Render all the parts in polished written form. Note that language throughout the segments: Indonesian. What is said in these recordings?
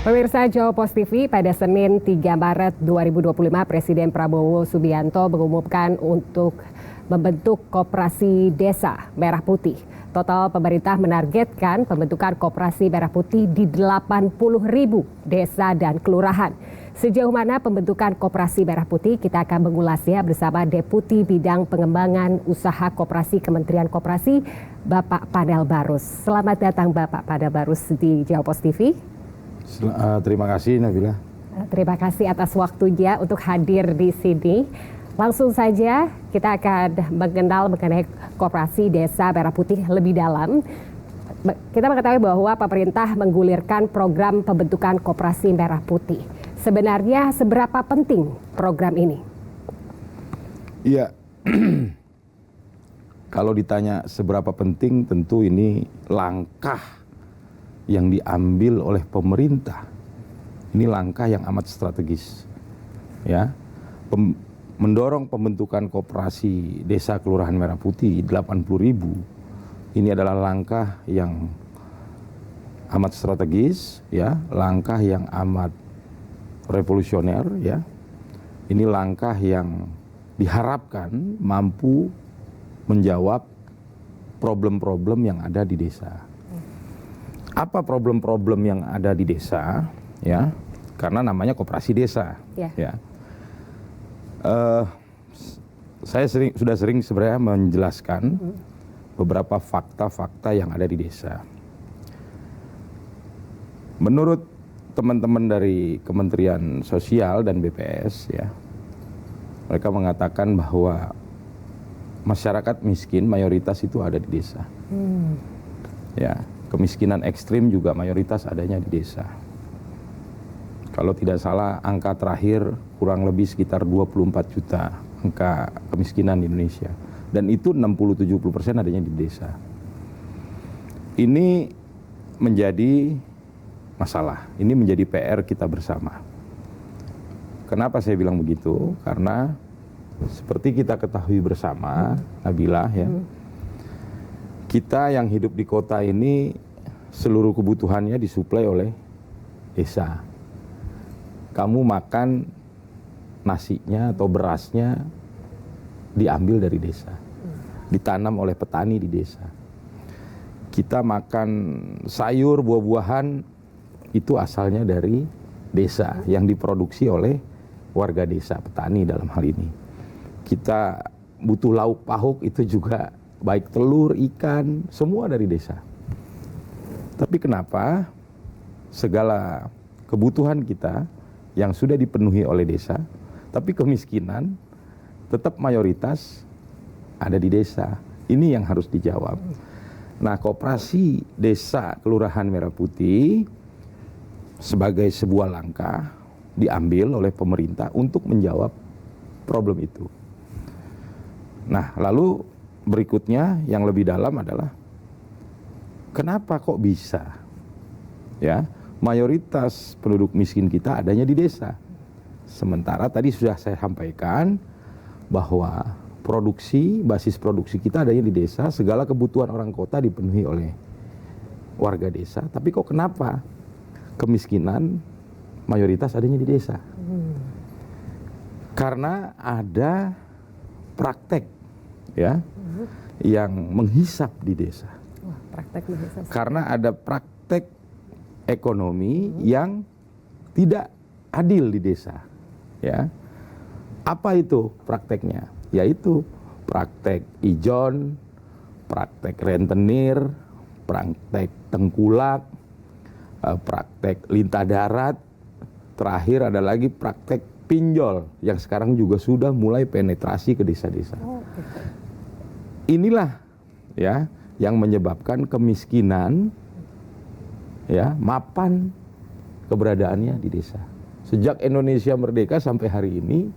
Pemirsa Jawa Post TV, pada Senin 3 Maret 2025, Presiden Prabowo Subianto mengumumkan untuk membentuk Koperasi Desa Merah Putih. Total pemerintah menargetkan pembentukan Koperasi Merah Putih di 80.000 desa dan kelurahan. Sejauh mana pembentukan Koperasi Merah Putih, kita akan mengulasnya bersama Deputi Bidang Pengembangan Usaha Koperasi Kementerian Koperasi, Bapak Panel Barus. Selamat datang Bapak Panel Barus di Jawa Post TV. Terima kasih Nabila. Terima kasih atas waktunya untuk hadir di sini. Langsung saja kita akan mengenal mengenai Koperasi Desa Merah Putih lebih dalam. Kita mengetahui bahwa pemerintah menggulirkan program pembentukan Koperasi Merah Putih. Sebenarnya seberapa penting program ini? Iya, kalau ditanya seberapa penting, tentu ini langkah yang diambil oleh pemerintah. Ini langkah yang amat strategis, ya. Mendorong pembentukan Koperasi Desa Kelurahan Merah Putih 80.000. Ini adalah langkah yang amat strategis, ya, langkah yang amat revolusioner, ya. Ini langkah yang diharapkan mampu menjawab problem-problem yang ada di desa. Apa problem-problem yang ada di desa, ya? Karena namanya koperasi desa, ya. Saya sudah sering sebenarnya menjelaskan beberapa fakta-fakta yang ada di desa. Menurut teman-teman dari Kementerian Sosial dan BPS, ya, mereka mengatakan bahwa masyarakat miskin mayoritas itu ada di desa. Ya, kemiskinan ekstrim juga mayoritas adanya di desa. Kalau tidak salah angka terakhir kurang lebih sekitar 24 juta angka kemiskinan di Indonesia. Dan itu 60-70% adanya di desa. Ini menjadi masalah, ini menjadi PR kita bersama. Kenapa saya bilang begitu? Karena seperti kita ketahui bersama, Nabila, ya, kita yang hidup di kota ini seluruh kebutuhannya disuplai oleh desa. Kamu makan nasinya atau berasnya diambil dari desa, ditanam oleh petani di desa. Kita makan sayur, buah-buahan, itu asalnya dari desa yang diproduksi oleh warga desa, petani dalam hal ini. Kita butuh lauk pauk, itu juga baik telur, ikan, semua dari desa. Tapi kenapa segala kebutuhan kita yang sudah dipenuhi oleh desa, tapi kemiskinan tetap mayoritas ada di desa? Ini yang harus dijawab. Nah, Koperasi Desa Kelurahan Merah Putih sebagai sebuah langkah diambil oleh pemerintah untuk menjawab problem itu. Nah, lalu berikutnya yang lebih dalam adalah kenapa kok bisa, ya, mayoritas penduduk miskin kita adanya di desa. Sementara tadi sudah saya sampaikan bahwa basis produksi kita adanya di desa, segala kebutuhan orang kota dipenuhi oleh warga desa. Tapi kok kenapa kemiskinan mayoritas adanya di desa? Karena ada praktek, ya, yang menghisap di desa. Karena ada praktek ekonomi yang tidak adil di desa, ya. Apa itu prakteknya? Yaitu praktek ijon, praktek rentenir, praktek tengkulak, praktek lintah darat, terakhir ada lagi praktek pinjol yang sekarang juga sudah mulai penetrasi ke desa-desa. Inilah, ya, yang menyebabkan kemiskinan, ya, mapan keberadaannya di desa. Sejak Indonesia merdeka sampai hari ini,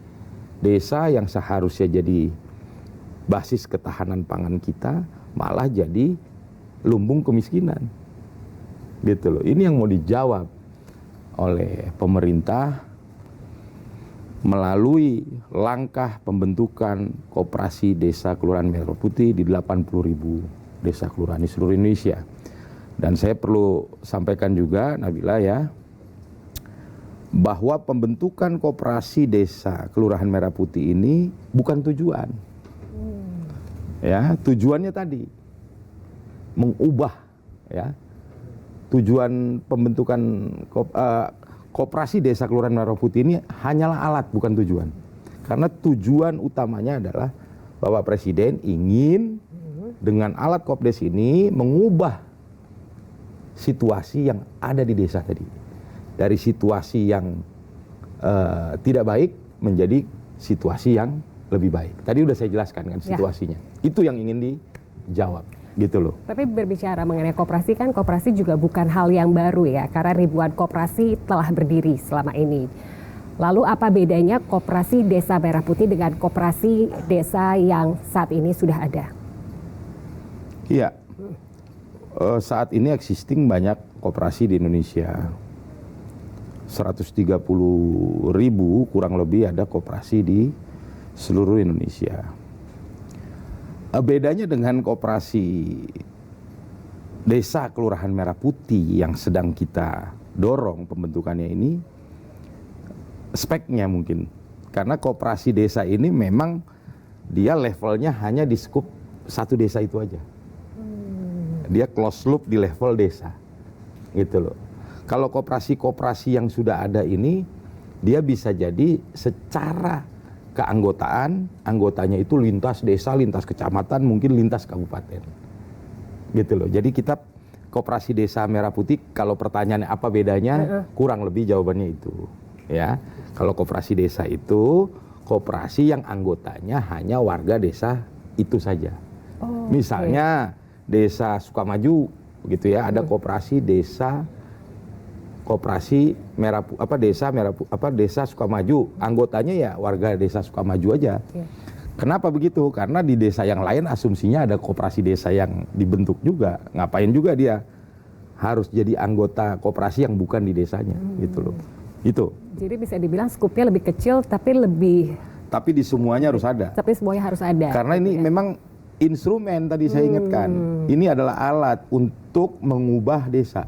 desa yang seharusnya jadi basis ketahanan pangan kita malah jadi lumbung kemiskinan. Gitu loh. Ini yang mau dijawab oleh pemerintah melalui langkah pembentukan Koperasi Desa Kelurahan Merah Putih di 80.000 desa kelurahan di seluruh Indonesia. Dan saya perlu sampaikan juga, Nabila, ya, bahwa pembentukan koperasi desa Kelurahan Merah Putih ini bukan tujuan. Ya, tujuannya tadi mengubah, ya. Tujuan pembentukan koperasi desa Kelurahan Merah Putih ini hanyalah alat, bukan tujuan. Karena tujuan utamanya adalah Bapak Presiden ingin dengan alat Kopdes ini mengubah situasi yang ada di desa tadi. Dari situasi yang tidak baik menjadi situasi yang lebih baik. Tadi udah saya jelaskan kan situasinya. Itu yang ingin dijawab, gitu loh. Tapi berbicara mengenai koperasi kan, koperasi juga bukan hal yang baru ya, karena ribuan koperasi telah berdiri selama ini. Lalu apa bedanya koperasi Desa Merah Putih dengan koperasi desa yang saat ini sudah ada? Iya, saat ini existing banyak koperasi di Indonesia. 130.000 kurang lebih ada koperasi di seluruh Indonesia. Bedanya dengan koperasi Desa Kelurahan Merah Putih yang sedang kita dorong pembentukannya ini, speknya mungkin. Karena koperasi desa ini memang dia levelnya hanya di skup satu desa itu aja. Dia close loop di level desa, gitu loh. Kalau koperasi-koperasi yang sudah ada ini, dia bisa jadi secara keanggotaan, anggotanya itu lintas desa, lintas kecamatan, mungkin lintas kabupaten. Gitu loh. Jadi kita koperasi Desa Merah Putih, kalau pertanyaannya apa bedanya, kurang lebih jawabannya itu. Ya, kalau koperasi desa itu koperasi yang anggotanya hanya warga desa itu saja. Misalnya Desa Sukamaju, gitu ya, ada koperasi desa. Koperasi Desa Sukamaju, anggotanya ya warga Desa Sukamaju aja. Kenapa begitu? Karena di desa yang lain asumsinya ada koperasi desa yang dibentuk juga. Ngapain juga dia harus jadi anggota koperasi yang bukan di desanya, gitu loh. Itu. Jadi bisa dibilang skupnya lebih kecil tapi di semuanya harus ada. Tapi semuanya harus ada. Karena ini memang instrumen tadi saya ingatkan. Ini adalah alat untuk mengubah desa.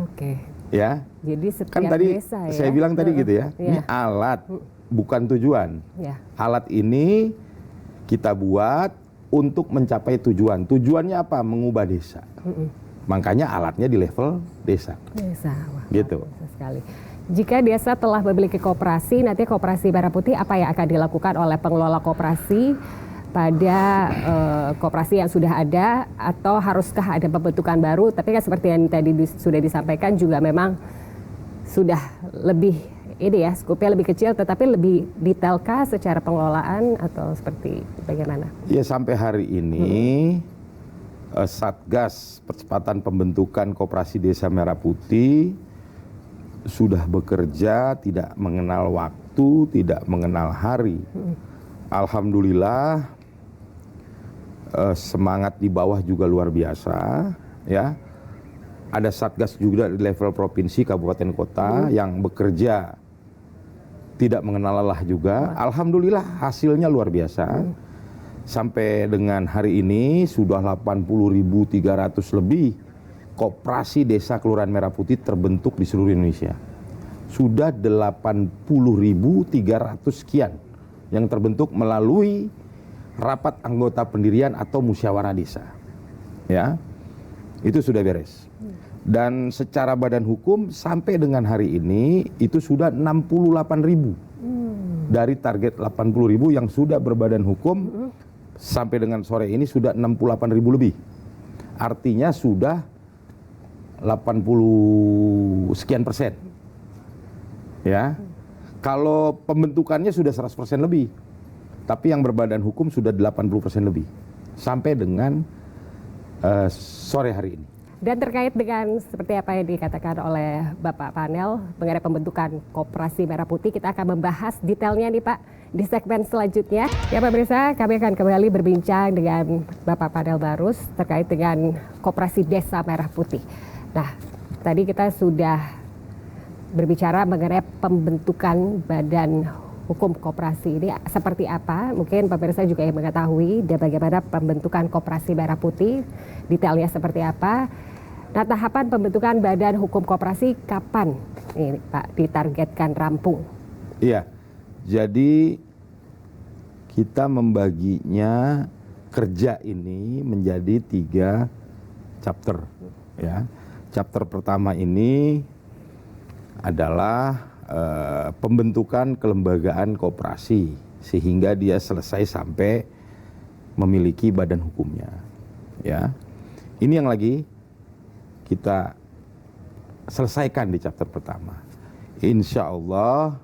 Oke. Ya. Jadi setiap kan tadi desa ya. Saya bilang tadi gitu ya. Ini alat, bukan tujuan. Alat ini kita buat untuk mencapai tujuan. Tujuannya apa? Mengubah desa. Makanya alatnya di level desa. Wah, gitu. Sekali. Jika desa telah memiliki koperasi, nanti koperasi Merah Putih apa yang akan dilakukan oleh pengelola koperasi pada koperasi yang sudah ada, atau haruskah ada pembentukan baru? Tapi kan seperti yang tadi sudah disampaikan juga memang sudah lebih ini ya, skupnya lebih kecil tetapi lebih detailkah secara pengelolaan atau seperti bagaimana? Ya, sampai hari ini Satgas Percepatan Pembentukan Koperasi Desa Merah Putih sudah bekerja tidak mengenal waktu, tidak mengenal hari. Alhamdulillah, semangat di bawah juga luar biasa, ya. Ada satgas juga di level provinsi, kabupaten, kota yang bekerja tidak mengenal lelah juga. Alhamdulillah hasilnya luar biasa. Sampai dengan hari ini sudah 80.300 lebih koperasi Desa Kelurahan Merah Putih terbentuk di seluruh Indonesia. Sudah 80.300 sekian yang terbentuk melalui rapat anggota pendirian atau musyawarah desa. Ya, itu sudah beres. Dan secara badan hukum sampai dengan hari ini itu sudah 68.000. Dari target 80.000 yang sudah berbadan hukum, sampai dengan sore ini sudah 68.000 lebih. Artinya sudah 80 sekian persen. Ya. Kalau pembentukannya sudah 100% lebih. Tapi yang berbadan hukum sudah 80% lebih. Sampai dengan sore hari ini. Dan terkait dengan seperti apa yang dikatakan oleh Bapak Panel mengenai pembentukan Koperasi Merah Putih, kita akan membahas detailnya nih Pak di segmen selanjutnya. Ya Pak pemirsa, kami akan kembali berbincang dengan Bapak Panel Barus terkait dengan Koperasi Desa Merah Putih. Nah, tadi kita sudah berbicara mengenai pembentukan badan hukum koperasi ini seperti apa. Mungkin pemirsa juga yang mengetahui dan bagaimana pembentukan Koperasi Merah Putih, detailnya seperti apa. Nah, tahapan pembentukan badan hukum koperasi kapan ini Pak ditargetkan rampung? Iya, jadi kita membaginya kerja ini menjadi 3 chapter. Ya, chapter pertama ini adalah pembentukan kelembagaan koperasi sehingga dia selesai sampai memiliki badan hukumnya. Ya, ini yang lagi kita selesaikan di chapter pertama. Insya Allah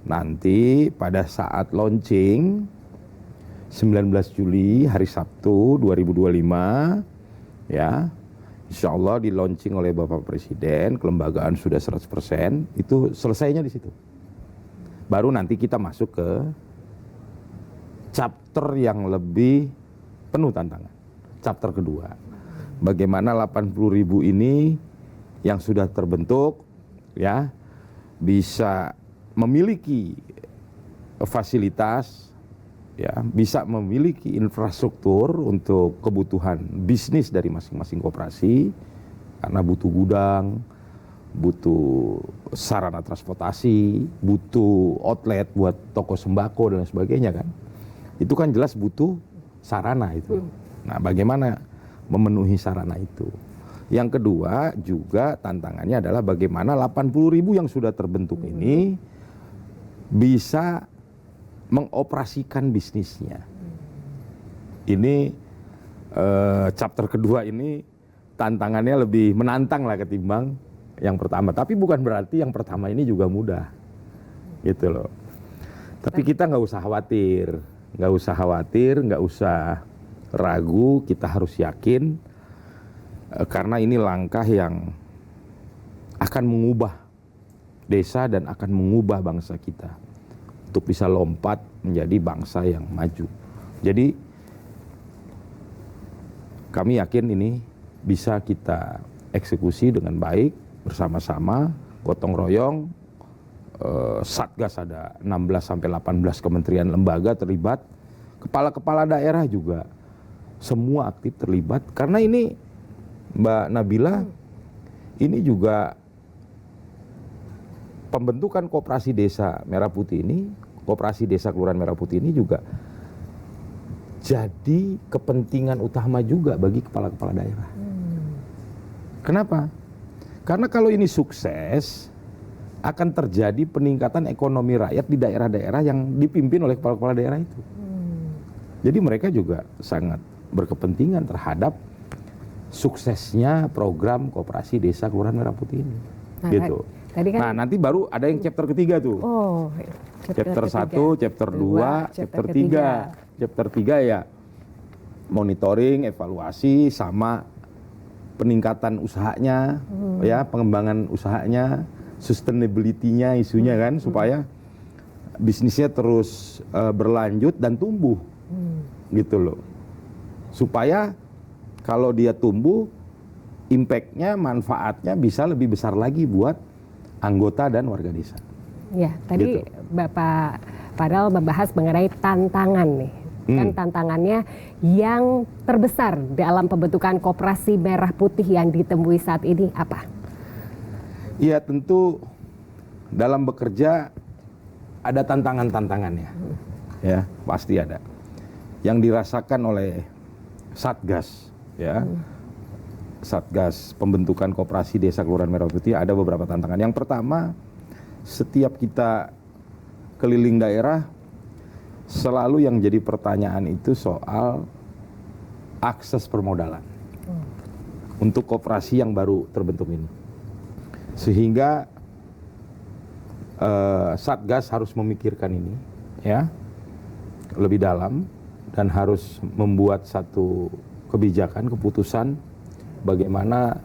nanti pada saat launching 19 Juli hari Sabtu 2025 ya, insya Allah di launching oleh Bapak Presiden, kelembagaan sudah 100%, itu selesainya di situ. Baru nanti kita masuk ke chapter yang lebih penuh tantangan. Chapter kedua, bagaimana 80.000 ini yang sudah terbentuk ya bisa memiliki fasilitas, ya, bisa memiliki infrastruktur untuk kebutuhan bisnis dari masing-masing koperasi, karena butuh gudang, butuh sarana transportasi, butuh outlet buat toko sembako dan sebagainya kan. Itu kan jelas butuh sarana itu. Nah, bagaimana memenuhi sarana itu? Yang kedua juga tantangannya adalah bagaimana 80.000 yang sudah terbentuk ini bisa mengoperasikan bisnisnya. Ini chapter kedua ini tantangannya lebih menantang lah ketimbang yang pertama. Tapi bukan berarti yang pertama ini juga mudah, gitu loh. Tapi kita nggak usah khawatir, nggak usah ragu. Kita harus yakin karena ini langkah yang akan mengubah desa dan akan mengubah bangsa kita untuk bisa lompat menjadi bangsa yang maju. Jadi kami yakin ini bisa kita eksekusi dengan baik bersama-sama, gotong royong. Satgas ada 16 sampai 18 kementerian lembaga terlibat, kepala-kepala daerah juga semua aktif terlibat, karena ini Mbak Nabila, ini juga pembentukan koperasi desa Merah Putih ini, koperasi desa Kelurahan Merah Putih ini juga jadi kepentingan utama juga bagi kepala-kepala daerah. Kenapa? Karena kalau ini sukses, akan terjadi peningkatan ekonomi rakyat di daerah-daerah yang dipimpin oleh kepala-kepala daerah itu. Jadi mereka juga sangat berkepentingan terhadap suksesnya program koperasi desa Kelurahan Merah Putih ini. Nah, Gitu. Tadi kan, Nah, nanti baru ada yang chapter ketiga tuh. oh, Chapter 1, chapter 2, chapter 3. Chapter 3 ya monitoring, evaluasi, sama peningkatan usahanya, ya, pengembangan usahanya, sustainability-nya, isunya kan, supaya bisnisnya terus berlanjut dan tumbuh. Gitu loh. Supaya kalau dia tumbuh, impact-nya, manfaatnya bisa lebih besar lagi buat anggota dan warga desa. Ya, tadi Gitu. Bapak Fadal membahas mengenai tantangan nih. Kan tantangannya yang terbesar dalam pembentukan koperasi Merah Putih yang ditemui saat ini apa? Iya, tentu dalam bekerja ada tantangan-tantangannya. Ya, pasti ada. Yang dirasakan oleh Satgas, ya. Satgas pembentukan koperasi desa Kelurahan Merah Putih ada beberapa tantangan. Yang pertama, setiap kita keliling daerah, selalu yang jadi pertanyaan itu soal akses permodalan untuk koperasi yang baru terbentuk ini. Sehingga Satgas harus memikirkan ini, ya, lebih dalam, dan harus membuat satu kebijakan, keputusan bagaimana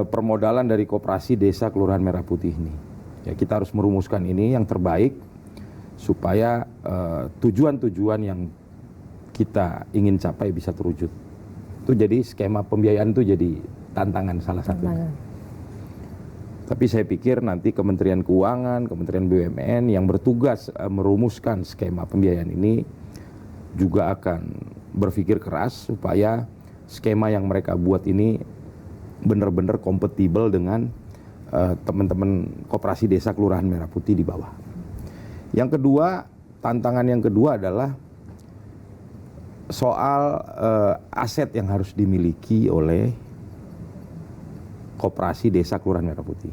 permodalan dari koperasi desa Kelurahan Merah Putih ini. Ya, kita harus merumuskan ini yang terbaik supaya tujuan-tujuan yang kita ingin capai bisa terwujud. Itu jadi skema pembiayaan itu jadi tantangan salah satunya. Tapi saya pikir nanti Kementerian Keuangan, Kementerian BUMN yang bertugas merumuskan skema pembiayaan ini juga akan berpikir keras supaya skema yang mereka buat ini benar-benar kompatibel dengan teman-teman koperasi desa Kelurahan Merah Putih di bawah. Yang kedua, tantangan yang kedua adalah soal aset yang harus dimiliki oleh koperasi desa Kelurahan Merah Putih.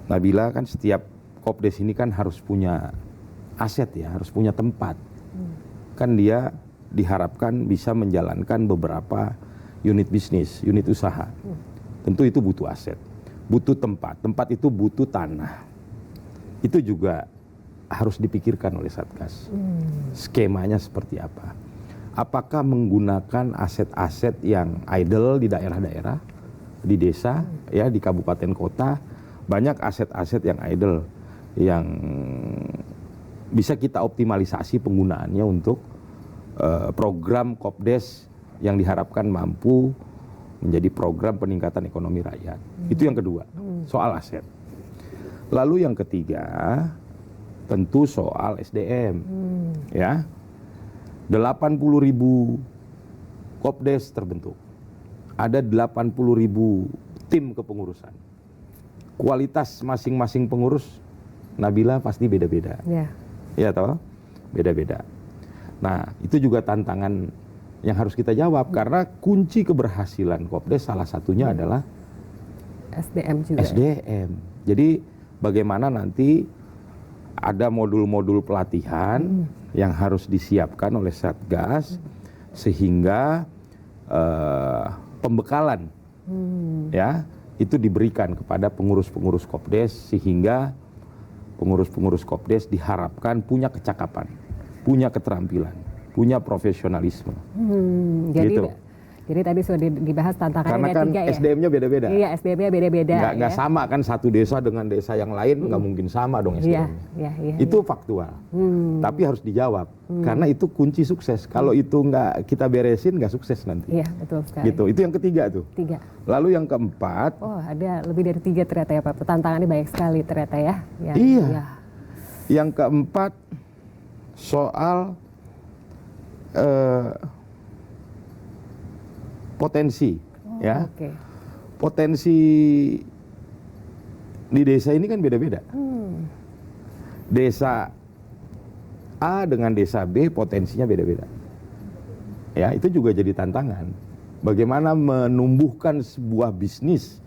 Nabila, kan setiap Kopdes ini kan harus punya aset ya, harus punya tempat. Kan dia diharapkan bisa menjalankan beberapa unit bisnis, unit usaha. Tentu itu butuh aset, butuh tempat. Tempat itu butuh tanah. Itu juga harus dipikirkan oleh Satgas. Skemanya seperti apa? Apakah menggunakan aset-aset yang idle di daerah-daerah, di desa, ya, di kabupaten kota, banyak aset-aset yang idle yang bisa kita optimalisasi penggunaannya untuk program Kopdes yang diharapkan mampu menjadi program peningkatan ekonomi rakyat. Itu yang kedua, soal aset. Lalu yang ketiga, tentu soal SDM. Ya, 80.000 Kopdes terbentuk. Ada 80.000 tim kepengurusan. Kualitas masing-masing pengurus, Nabila, pasti beda-beda. Ya toh? Beda-beda. Nah, itu juga tantangan yang harus kita jawab, karena kunci keberhasilan Kopdes salah satunya adalah SDM juga. SDM. Jadi bagaimana nanti ada modul-modul pelatihan yang harus disiapkan oleh Satgas sehingga pembekalan ya itu diberikan kepada pengurus-pengurus Kopdes sehingga pengurus-pengurus Kopdes diharapkan punya kecakapan, punya keterampilan, punya profesionalisme. Jadi tadi sudah dibahas tantangannya karena kan tiga ya. SDM-nya beda-beda. Iya, SDM-nya beda-beda. Nggak sama kan satu desa dengan desa yang lain, nggak mungkin sama dong SDM-nya. Itu faktual. Tapi harus dijawab karena itu kunci sukses. Kalau itu nggak kita beresin, nggak sukses nanti. Iya, betul sekali. Gitu. Itu yang ketiga tuh. 3. Lalu yang keempat. Oh, ada lebih dari 3 ternyata ya Pak. Tantangannya banyak sekali ternyata ya. Iya. Yang keempat soal potensi, ya. Potensi di desa ini kan beda-beda. Desa A dengan desa B potensinya beda-beda. Ya, itu juga jadi tantangan. Bagaimana menumbuhkan sebuah bisnis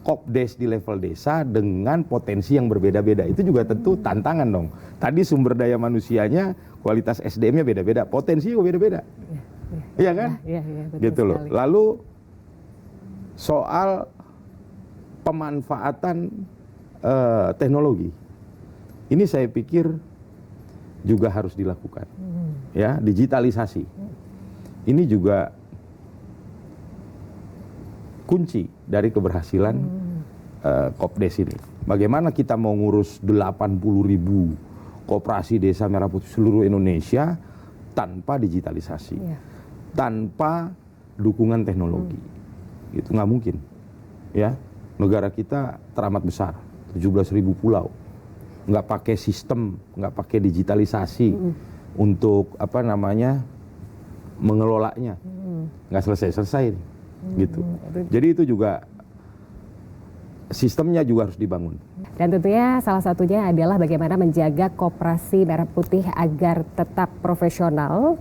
Kopdes di level desa dengan potensi yang berbeda-beda. Itu juga tentu tantangan dong. Tadi sumber daya manusianya, kualitas SDM-nya beda-beda, potensinya juga beda-beda. Iya kan? Iya, betul gitu loh. sekali. Lalu soal pemanfaatan teknologi. Ini saya pikir juga harus dilakukan. Ya, digitalisasi. Ini juga kunci dari keberhasilan Kopdes ini. Bagaimana kita mau ngurus 80.000 koperasi desa Merah Putih seluruh Indonesia tanpa digitalisasi, tanpa dukungan teknologi, itu nggak mungkin. Ya, negara kita teramat besar, 17.000 pulau, nggak pakai sistem, nggak pakai digitalisasi untuk mengelolanya, nggak selesai gitu. Jadi itu juga sistemnya juga harus dibangun. Dan tentunya salah satunya adalah bagaimana menjaga Koperasi Merah Putih agar tetap profesional.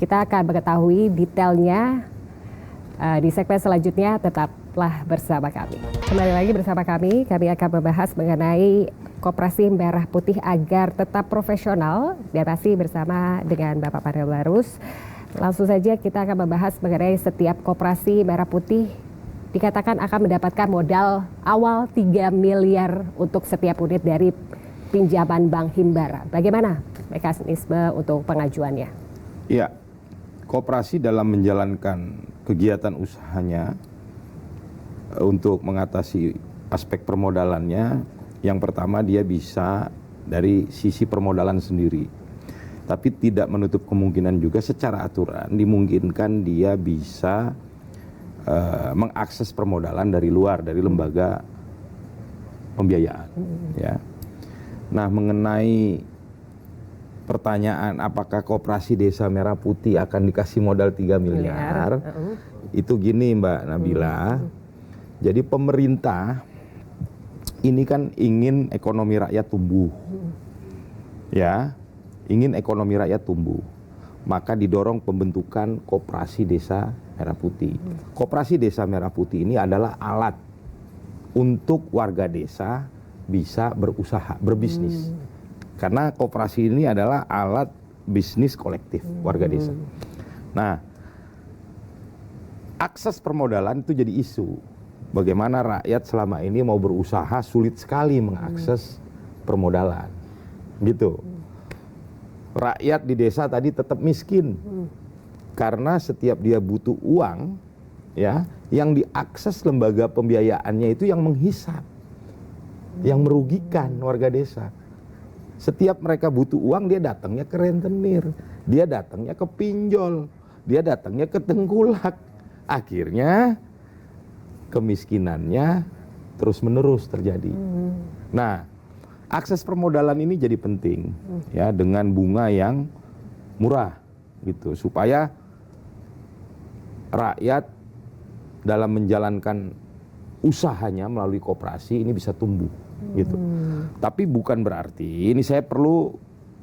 Kita akan mengetahui detailnya di segmen selanjutnya, tetaplah bersama kami. Kembali lagi bersama kami akan membahas mengenai Koperasi Merah Putih agar tetap profesional. Dan masih bersama dengan Bapak Panel Barus. Langsung saja kita akan membahas mengenai setiap Koperasi Merah Putih dikatakan akan mendapatkan modal awal 3 miliar untuk setiap unit dari pinjaman Bank Himbara. Bagaimana mekanisme untuk pengajuannya? Ya, koperasi dalam menjalankan kegiatan usahanya untuk mengatasi aspek permodalannya, yang pertama dia bisa dari sisi permodalan sendiri. Tapi tidak menutup kemungkinan juga secara aturan dimungkinkan dia bisa mengakses permodalan dari luar, dari lembaga pembiayaan. Ya. Nah, mengenai pertanyaan apakah Koperasi Desa Merah Putih akan dikasih modal 3 miliar, itu gini Mbak Nabila. Jadi pemerintah ini kan ingin ekonomi rakyat tumbuh. Ya, ingin ekonomi rakyat tumbuh. Maka didorong pembentukan Koperasi Desa Merah Putih. Koperasi Desa Merah Putih ini adalah alat untuk warga desa bisa berusaha, berbisnis. Karena koperasi ini adalah alat bisnis kolektif warga desa. Nah, akses permodalan itu jadi isu. Bagaimana rakyat selama ini mau berusaha sulit sekali mengakses permodalan. Gitu. Rakyat di desa tadi tetap miskin. Karena setiap dia butuh uang, ya, yang diakses lembaga pembiayaannya itu yang menghisap. Yang merugikan warga desa. Setiap mereka butuh uang, dia datangnya ke rentenir, dia datangnya ke pinjol, dia datangnya ke tengkulak. Akhirnya kemiskinannya terus-menerus terjadi. Nah, akses permodalan ini jadi penting, ya, dengan bunga yang murah, gitu, supaya rakyat dalam menjalankan usahanya melalui koperasi ini bisa tumbuh, gitu. Tapi bukan berarti, ini saya perlu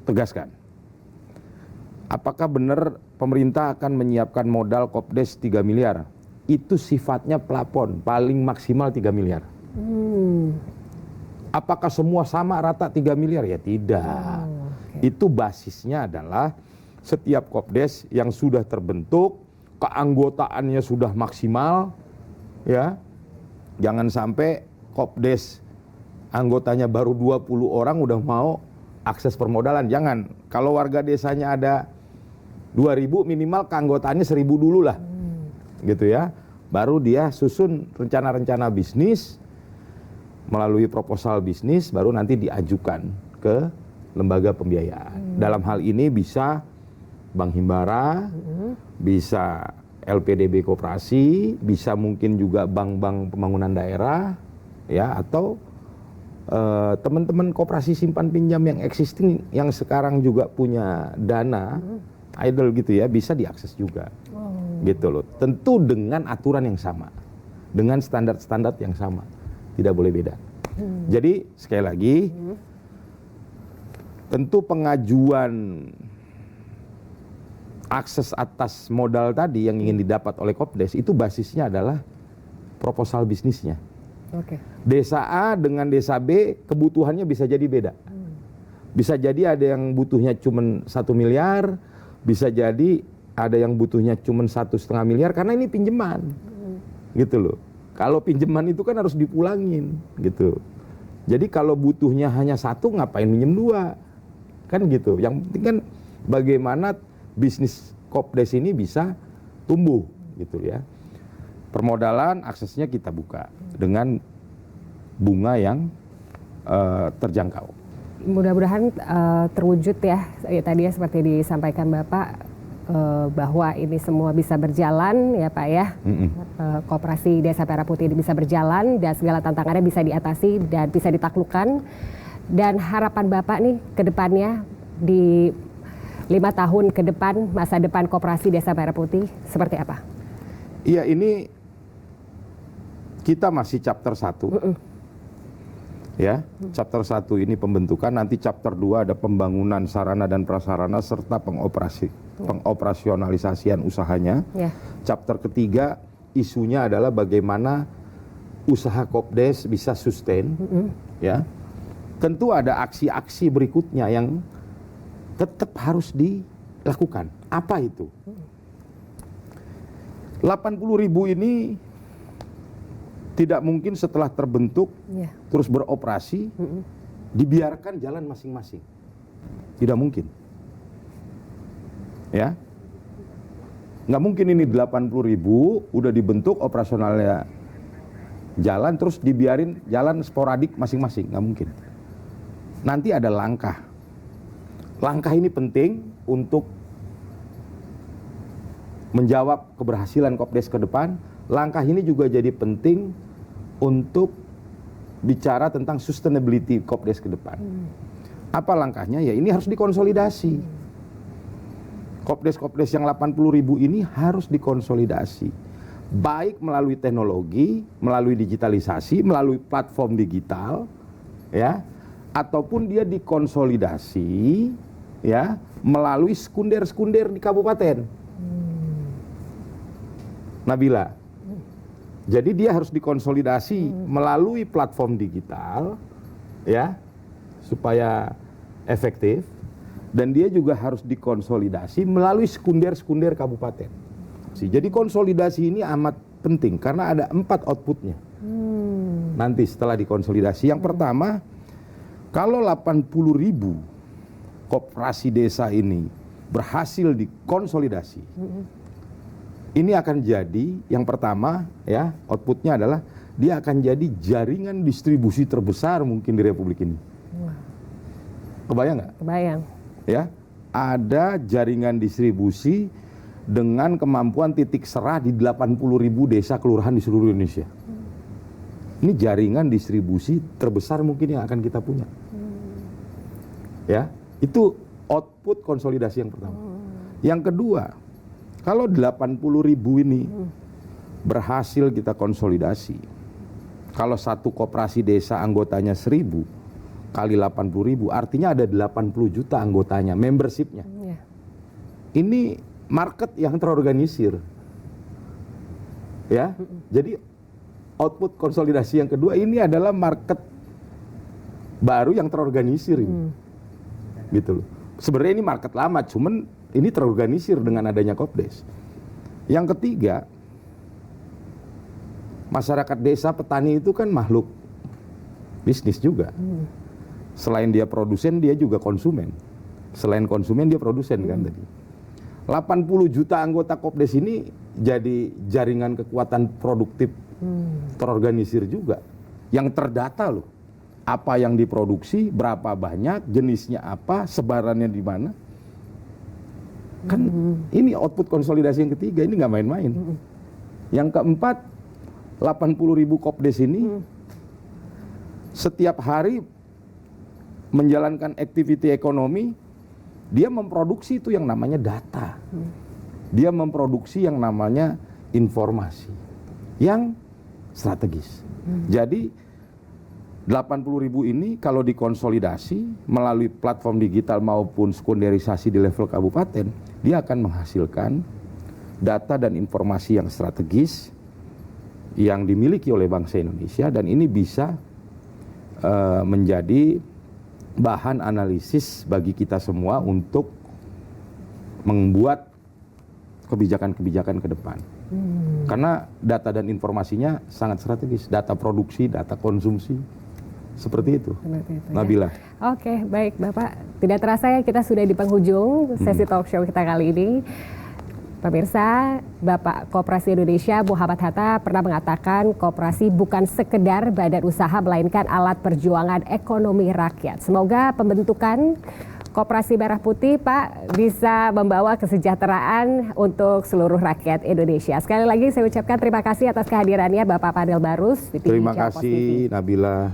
tegaskan, apakah benar pemerintah akan menyiapkan modal Kopdes 3 miliar? Itu sifatnya plafon, paling maksimal 3 miliar. Apakah semua sama rata 3 miliar? Ya tidak. Itu basisnya adalah setiap Kopdes yang sudah terbentuk, keanggotaannya sudah maksimal, ya. Jangan sampai Kopdes anggotanya baru 20 orang udah mau akses permodalan. Jangan. Kalau warga desanya ada 2.000, minimal keanggotaannya 1.000 dulu lah. Gitu ya, baru dia susun rencana-rencana bisnis melalui proposal bisnis, baru nanti diajukan ke lembaga pembiayaan. Dalam hal ini bisa Bank Himbara, bisa LPDB Koperasi, bisa mungkin juga bank-bank pembangunan daerah, ya, atau teman-teman koperasi simpan pinjam yang existing yang sekarang juga punya dana idle gitu ya, bisa diakses juga. Gitu loh. Tentu dengan aturan yang sama, dengan standar-standar yang sama, tidak boleh beda. Jadi sekali lagi, tentu pengajuan akses atas modal tadi yang ingin didapat oleh Kopdes itu basisnya adalah proposal bisnisnya. Desa A dengan desa B kebutuhannya bisa jadi beda. Bisa jadi ada yang butuhnya cuma 1 miliar, bisa jadi ada yang butuhnya cuma 1,5 miliar karena ini pinjaman, gitu loh. Kalau pinjaman itu kan harus dipulangin, gitu. Jadi kalau butuhnya hanya 1, ngapain minjem 2, kan gitu. Yang penting kan bagaimana bisnis Kopdes ini bisa tumbuh, gitu ya. Permodalan aksesnya kita buka dengan bunga yang terjangkau. Mudah-mudahan terwujud ya, tadi ya seperti disampaikan Bapak, bahwa ini semua bisa berjalan ya Pak ya. Koperasi Desa Merah Putih ini bisa berjalan dan segala tantangannya bisa diatasi dan bisa ditaklukkan. Dan harapan Bapak nih ke depannya di 5 tahun ke depan, masa depan Koperasi Desa Merah Putih seperti apa? Iya, ini kita masih chapter 1. Ya, chapter 1 ini pembentukan, nanti chapter 2 ada pembangunan sarana dan prasarana serta pengoperasionalisasian usahanya. Chapter ketiga isunya adalah bagaimana usaha Kopdes bisa sustain. Ya, tentu ada aksi-aksi berikutnya yang tetap harus dilakukan. Apa itu? 80.000 ini tidak mungkin setelah terbentuk terus beroperasi dibiarkan jalan masing-masing. Tidak mungkin. Ya. Nggak mungkin ini 80.000 udah dibentuk operasionalnya jalan terus dibiarin jalan sporadik masing-masing. Nggak mungkin. Nanti ada langkah. Langkah ini penting untuk menjawab keberhasilan Kopdes ke depan. Langkah ini juga jadi penting untuk bicara tentang sustainability Kopdes ke depan. Apa langkahnya? Ya ini harus dikonsolidasi. Kopdes-kopdes yang 80.000 ini harus dikonsolidasi. baik melalui teknologi, melalui digitalisasi, melalui platform digital, ya, ataupun dia dikonsolidasi, ya, melalui sekunder-sekunder di kabupaten. Nabila. Jadi dia harus dikonsolidasi melalui platform digital, ya, supaya efektif. Dan dia juga harus dikonsolidasi melalui sekunder-sekunder kabupaten. Jadi konsolidasi ini amat penting karena ada 4 outputnya. Nanti setelah dikonsolidasi, yang pertama, kalau 80.000 koperasi desa ini berhasil dikonsolidasi, ini akan jadi yang pertama, ya, outputnya adalah dia akan jadi jaringan distribusi terbesar mungkin di Republik ini. Kebayang nggak? Kebayang. Ya, ada jaringan distribusi dengan kemampuan titik serah di 80.000 desa kelurahan di seluruh Indonesia. Ini jaringan distribusi terbesar mungkin yang akan kita punya. Ya, itu output konsolidasi yang pertama. Yang kedua, kalau 80.000 ini berhasil kita konsolidasi, kalau satu koperasi desa anggotanya 1.000 kali 80.000, artinya ada 80 juta anggotanya, membershipnya. Ini market yang terorganisir. Ya, jadi output konsolidasi yang kedua ini adalah market baru yang terorganisir ini. Gitu loh. Sebenarnya ini market lama, cuman ini terorganisir dengan adanya Kopdes. Yang ketiga, masyarakat desa petani itu kan makhluk bisnis juga. Selain dia produsen, dia juga konsumen. Selain konsumen, dia produsen kan tadi. 80 juta anggota Kopdes ini jadi jaringan kekuatan produktif terorganisir juga. Yang terdata loh. Apa yang diproduksi, berapa banyak, jenisnya apa, sebarannya di mana. Kan ini output konsolidasi yang ketiga, ini nggak main-main. Yang keempat, 80.000 Kopdes ini setiap hari menjalankan aktiviti ekonomi, dia memproduksi itu yang namanya data. Dia memproduksi yang namanya informasi yang strategis. Jadi 80.000 ini kalau dikonsolidasi melalui platform digital maupun sekunderisasi di level kabupaten, dia akan menghasilkan data dan informasi yang strategis yang dimiliki oleh bangsa Indonesia, dan ini bisa menjadi bahan analisis bagi kita semua untuk membuat kebijakan-kebijakan ke depan. Karena data dan informasinya sangat strategis, data produksi, data konsumsi. Seperti itu, Nabila. Ya. Oke, baik Bapak. Tidak terasa ya kita sudah di penghujung sesi talk show kita kali ini. Pemirsa, Bapak Koperasi Indonesia Muhammad Hatta pernah mengatakan koperasi bukan sekedar badan usaha melainkan alat perjuangan ekonomi rakyat. Semoga pembentukan Koperasi Merah Putih, Pak, bisa membawa kesejahteraan untuk seluruh rakyat Indonesia. Sekali lagi saya ucapkan terima kasih atas kehadirannya Bapak Fadel Barus. Terima kasih, Nabila.